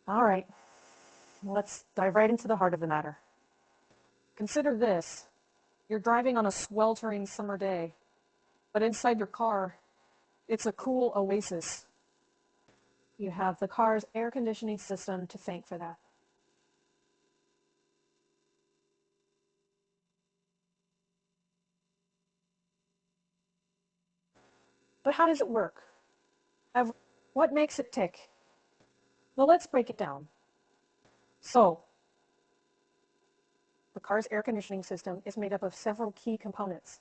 All right, let's dive right into the heart of the matter. Consider this. You're driving on a sweltering summer day, but inside your car, it's a cool oasis. You have the car's air conditioning system to thank for that. But how does it work? What makes it tick? Well, let's break it down. So, the car's air conditioning system is made up of several key components.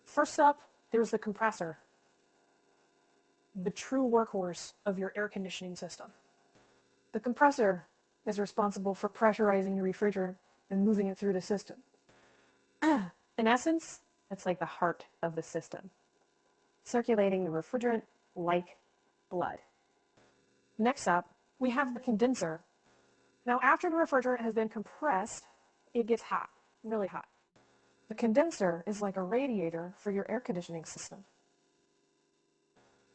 First up, there's the compressor, the true workhorse of your air conditioning system. The compressor is responsible for pressurizing the refrigerant and moving it through the system. In essence, it's like the heart of the system, circulating the refrigerant like blood. Next up, we have the condenser. Now, after the refrigerant has been compressed, it gets hot, really hot. The condenser is like a radiator for your air conditioning system.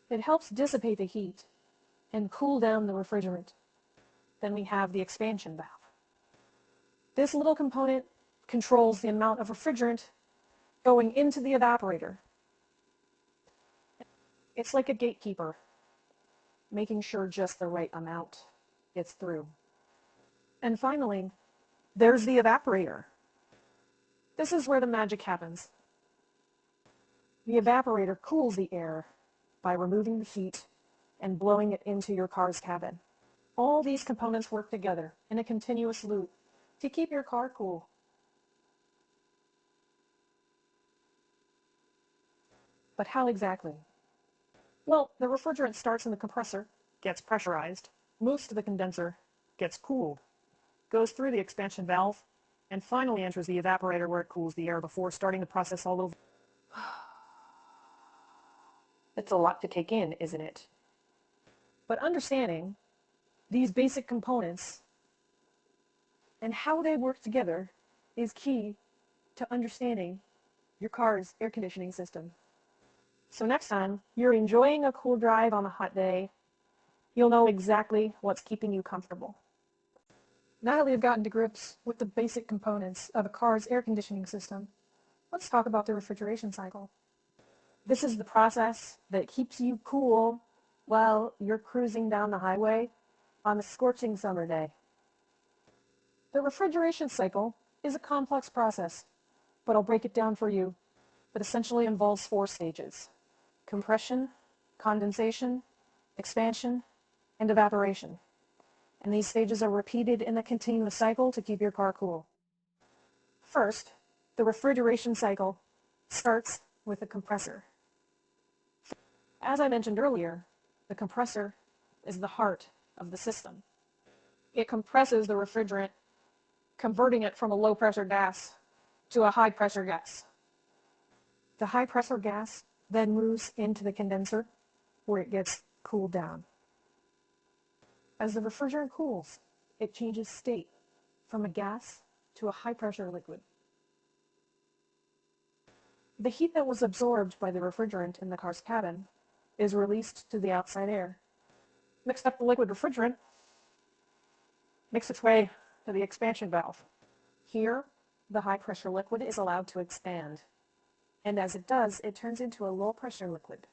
It helps dissipate the heat and cool down the refrigerant. Then we have the expansion valve. This little component controls the amount of refrigerant going into the evaporator. It's like a gatekeeper, making sure just the right amount gets through. And finally, there's the evaporator. This is where the magic happens. The evaporator cools the air by removing the heat and blowing it into your car's cabin. All these components work together in a continuous loop to keep your car cool. But how exactly? Well, the refrigerant starts in the compressor, gets pressurized, moves to the condenser, gets cooled, goes through the expansion valve, and finally enters the evaporator where it cools the air before starting the process all over. It's a lot to take in, isn't it? But understanding these basic components and how they work together is key to understanding your car's air conditioning system. So next time you're enjoying a cool drive on a hot day, you'll know exactly what's keeping you comfortable. Now that we've gotten to grips with the basic components of a car's air conditioning system, let's talk about the refrigeration cycle. This is the process that keeps you cool while you're cruising down the highway on a scorching summer day. The refrigeration cycle is a complex process, but I'll break it down for you. It essentially involves 4 stages: compression, condensation, expansion, and evaporation. And these stages are repeated in a continuous cycle to keep your car cool. First, the refrigeration cycle starts with the compressor. As I mentioned earlier, the compressor is the heart of the system. It compresses the refrigerant, converting it from a low-pressure gas to a high-pressure gas. The high-pressure gas then moves into the condenser, where it gets cooled down. As the refrigerant cools, it changes state from a gas to a high-pressure liquid. The heat that was absorbed by the refrigerant in the car's cabin is released to the outside air. Next up, the liquid refrigerant makes its way to the expansion valve. Here, the high-pressure liquid is allowed to expand, and as it does, it turns into a low-pressure liquid.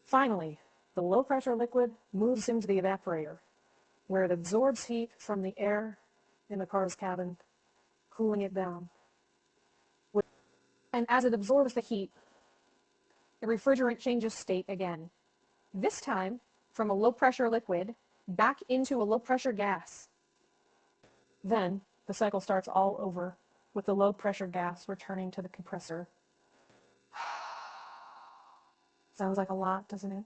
Finally, the low-pressure liquid moves into the evaporator, where it absorbs heat from the air in the car's cabin, cooling it down. And as it absorbs the heat, the refrigerant changes state again, this time from a low-pressure liquid back into a low-pressure gas. Then the cycle starts all over with the low-pressure gas returning to the compressor. Sounds like a lot, doesn't it?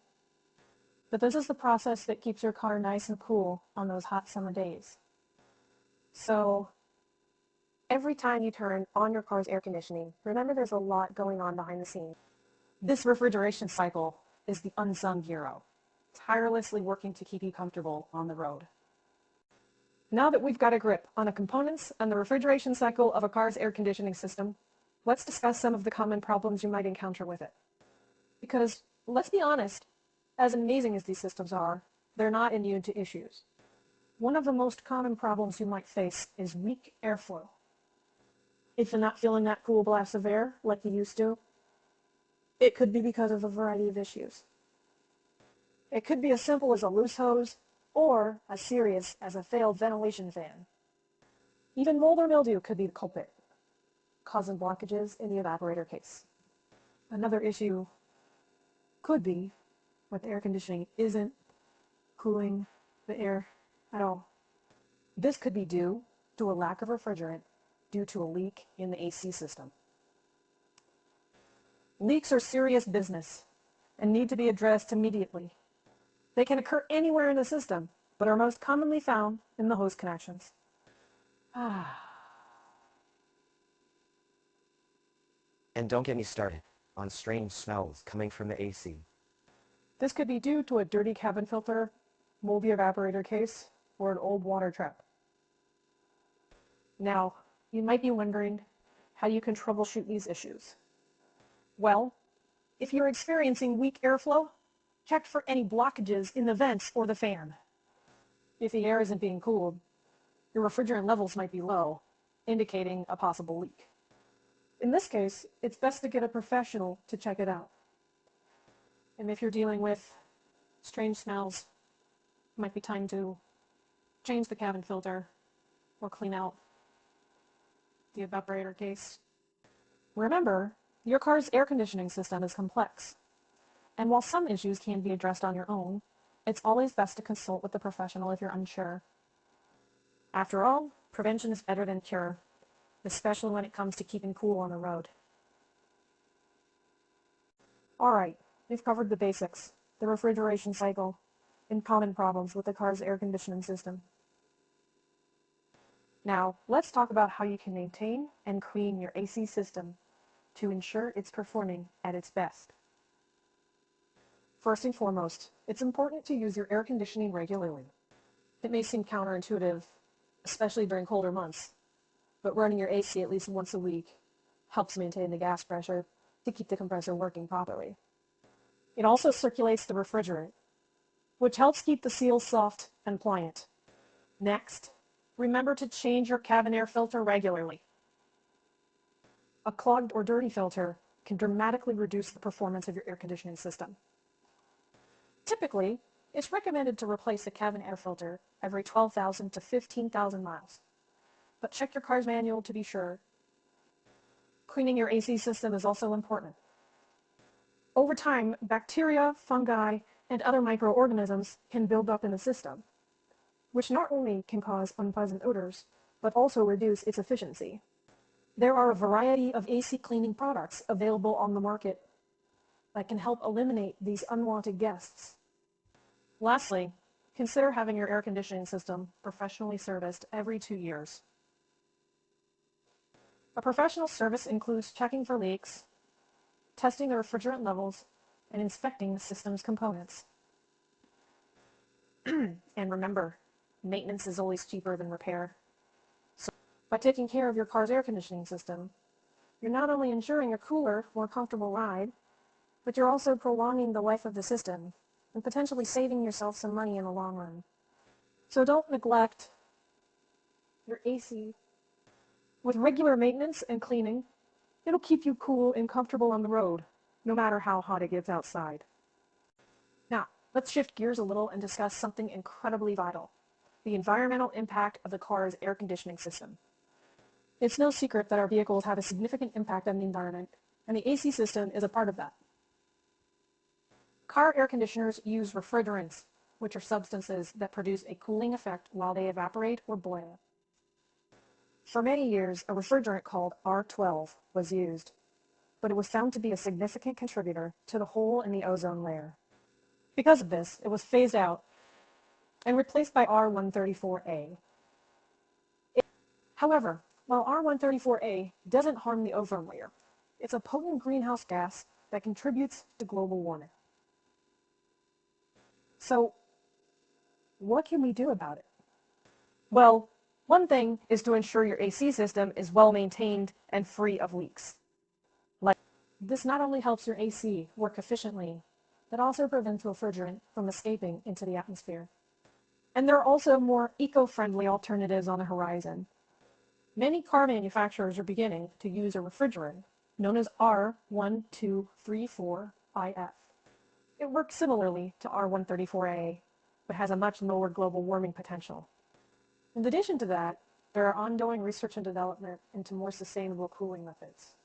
But this is the process that keeps your car nice and cool on those hot summer days. So every time you turn on your car's air conditioning, remember there's a lot going on behind the scenes. This refrigeration cycle is the unsung hero, tirelessly working to keep you comfortable on the road. Now that we've got a grip on the components and the refrigeration cycle of a car's air conditioning system, let's discuss some of the common problems you might encounter with it. Because, let's be honest, as amazing as these systems are, they're not immune to issues. One of the most common problems you might face is weak airflow. If you're not feeling that cool blast of air like you used to, it could be because of a variety of issues. It could be as simple as a loose hose, or as serious as a failed ventilation fan. Even mold or mildew could be the culprit, causing blockages in the evaporator case. Another issue could be that the air conditioning isn't cooling the air at all. This could be due to a lack of refrigerant due to a leak in the AC system. Leaks are serious business and need to be addressed immediately. They can occur anywhere in the system, but are most commonly found in the hose connections. And don't get me started on strange smells coming from the AC. This could be due to a dirty cabin filter, moldy evaporator case, or an old water trap. Now, you might be wondering how you can troubleshoot these issues. Well, if you're experiencing weak airflow, check for any blockages in the vents or the fan. If the air isn't being cooled, your refrigerant levels might be low, indicating a possible leak. In this case, it's best to get a professional to check it out. And if you're dealing with strange smells, it might be time to change the cabin filter or clean out the evaporator case. Remember, your car's air conditioning system is complex, and while some issues can be addressed on your own, it's always best to consult with a professional if you're unsure. After all, prevention is better than cure, especially when it comes to keeping cool on the road. Alright, we've covered the basics, the refrigeration cycle, and common problems with the car's air conditioning system. Now, let's talk about how you can maintain and clean your AC system to ensure it's performing at its best. First and foremost, it's important to use your air conditioning regularly. It may seem counterintuitive, especially during colder months, but running your AC at least once a week helps maintain the gas pressure to keep the compressor working properly. It also circulates the refrigerant, which helps keep the seals soft and pliant. Next, remember to change your cabin air filter regularly. A clogged or dirty filter can dramatically reduce the performance of your air conditioning system. Typically, it's recommended to replace the cabin air filter every 12,000 to 15,000 miles, but check your car's manual to be sure. Cleaning your AC system is also important. Over time, bacteria, fungi, and other microorganisms can build up in the system, which not only can cause unpleasant odors, but also reduce its efficiency. There are a variety of AC cleaning products available on the market that can help eliminate these unwanted guests. Lastly, consider having your air conditioning system professionally serviced every 2 years. A professional service includes checking for leaks, testing the refrigerant levels, and inspecting the system's components. And remember, maintenance is always cheaper than repair. So, by taking care of your car's air conditioning system, you're not only ensuring a cooler, more comfortable ride, but you're also prolonging the life of the system and potentially saving yourself some money in the long run. So don't neglect your AC. With regular maintenance and cleaning, it'll keep you cool and comfortable on the road, no matter how hot it gets outside. Now, let's shift gears a little and discuss something incredibly vital: the environmental impact of the car's air conditioning system. It's no secret that our vehicles have a significant impact on the environment, and the AC system is a part of that. Car air conditioners use refrigerants, which are substances that produce a cooling effect while they evaporate or boil. For many years, a refrigerant called R12 was used, but it was found to be a significant contributor to the hole in the ozone layer. Because of this, it was phased out and replaced by R134A. However, while R134A doesn't harm the ozone layer, it's a potent greenhouse gas that contributes to global warming. So, what can we do about it? Well, one thing is to ensure your AC system is well maintained and free of leaks. This not only helps your AC work efficiently, but also prevents refrigerant from escaping into the atmosphere. And there are also more eco-friendly alternatives on the horizon. Many car manufacturers are beginning to use a refrigerant known as R1234IF. It works similarly to R134A, but has a much lower global warming potential. In addition to that, there are ongoing research and development into more sustainable cooling methods.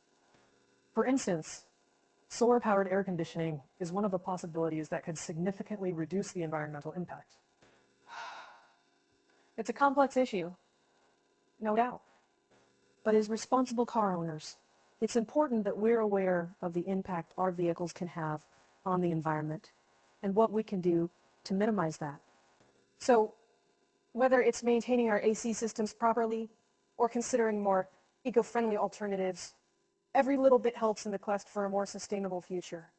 For instance, solar-powered air conditioning is one of the possibilities that could significantly reduce the environmental impact. It's a complex issue, no doubt. But as responsible car owners, it's important that we're aware of the impact our vehicles can have on the environment and what we can do to minimize that. So, whether it's maintaining our AC systems properly or considering more eco-friendly alternatives, every little bit helps in the quest for a more sustainable future.